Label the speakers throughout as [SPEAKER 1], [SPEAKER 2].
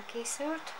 [SPEAKER 1] elkészült.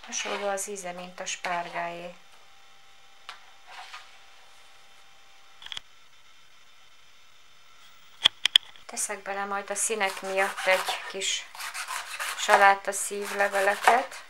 [SPEAKER 1] Hasonló az íze, mint a spárgáé. Teszek bele majd a színek miatt egy kis saláta szívleveleket.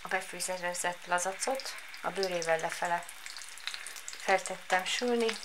[SPEAKER 1] A befűzerezett lazacot a bőrével lefele feltettem sülni.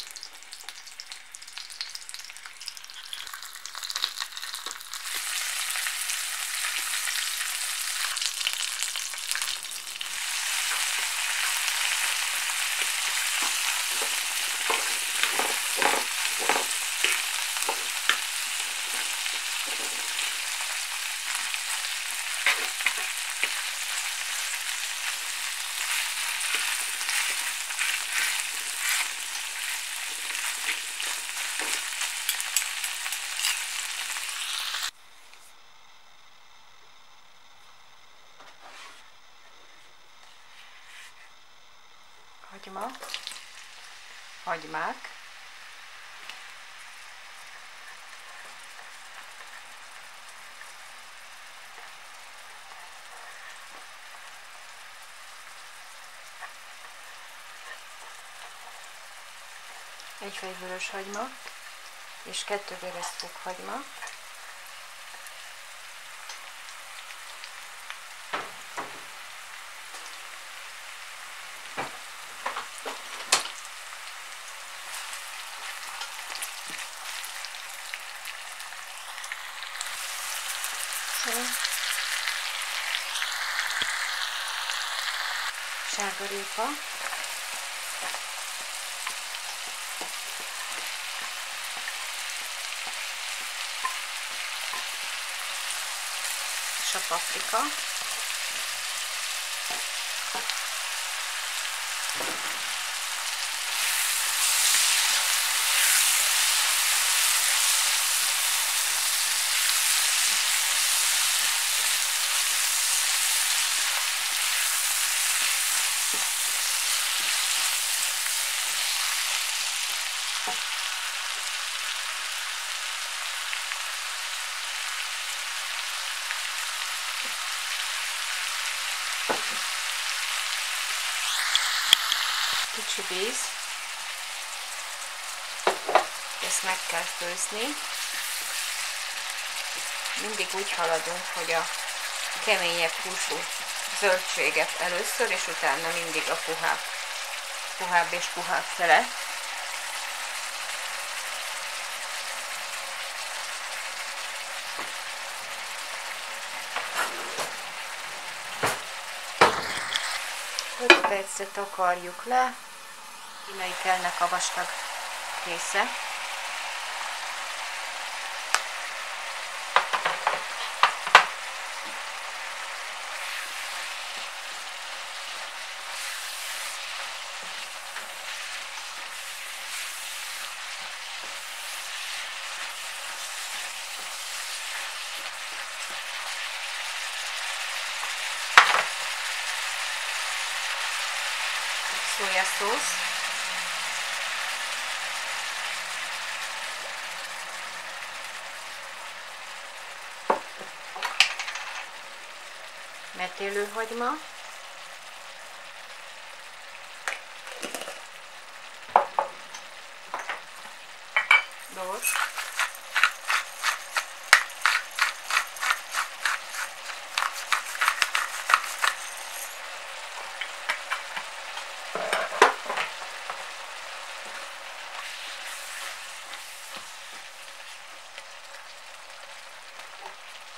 [SPEAKER 1] Hagyma, hagymák, egy fejvörös hagyma és 2 geresztfokhagyma. Sárgarépa, és a paprika, kicsi víz. Ezt meg kell főzni. Mindig úgy haladunk, hogy a keményebb húsú zöldséget először, és utána mindig a puhább és puhább fele. Öt percet takarjuk le, innen kellnek a vastag része. Szójaszósz. Metélőhagyma. Bors.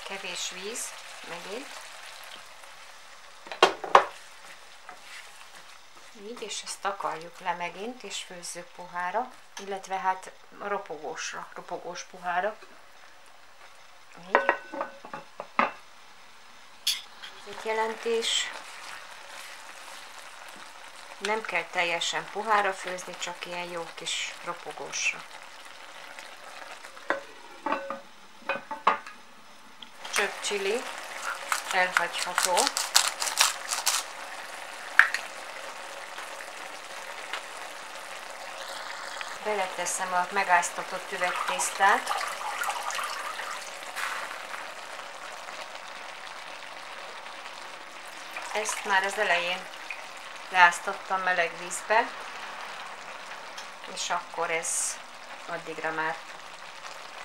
[SPEAKER 1] Kevés víz, megint. Így, és ezt takarjuk le megint, és főzzük puhára, illetve hát ropogós puhára. Így. Ez egy jelentés. Nem kell teljesen puhára főzni, csak ilyen jó kis ropogósra. Csili elhagyható. Beleteszem a megáztatott üvegtésztát. Ezt már az elején leáztattam meleg vízbe, és akkor ez addigra már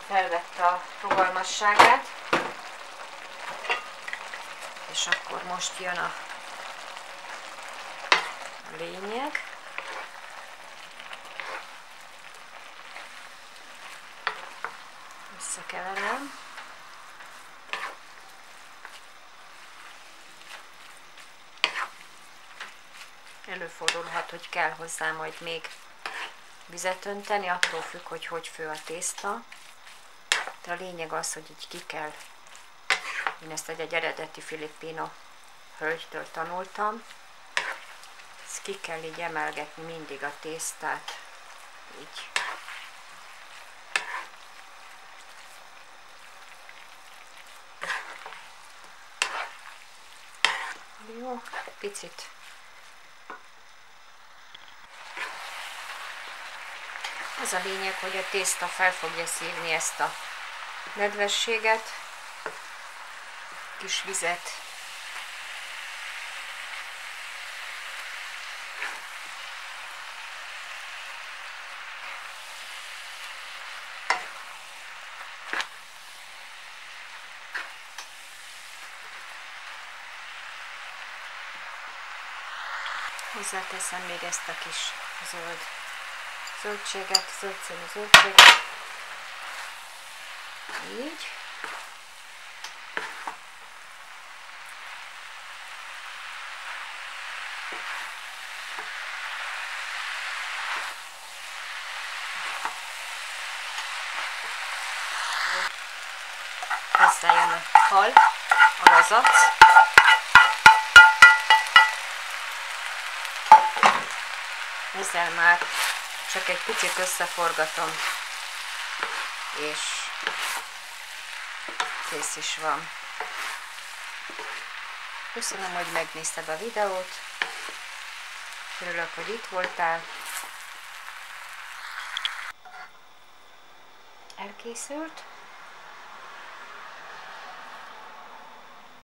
[SPEAKER 1] felvette a rugalmasságát. És akkor most jön a lényeg. Összekeverem. Előfordulhat, hogy kell hozzá majd még vizet önteni, attól függ, hogy hogy fő a tészta. De a lényeg az, hogy így ki kell. Én ezt egy eredeti filippino hölgytől tanultam. Ezt ki kell így emelgetni mindig a tésztát. Így. Jó, picit. Az a lényeg, hogy a tészta fel fogja szívni ezt a nedvességet. Kis vizet. Hozzáteszem még ezt a kis zöldséget, zöldszínű zöldséget. Így. Ezzel jön a hal, a lazac. Ezzel már csak egy picit összeforgatom, és kész is van. Köszönöm, hogy megnézted a videót. Örülök, hogy itt voltál. Elkészült.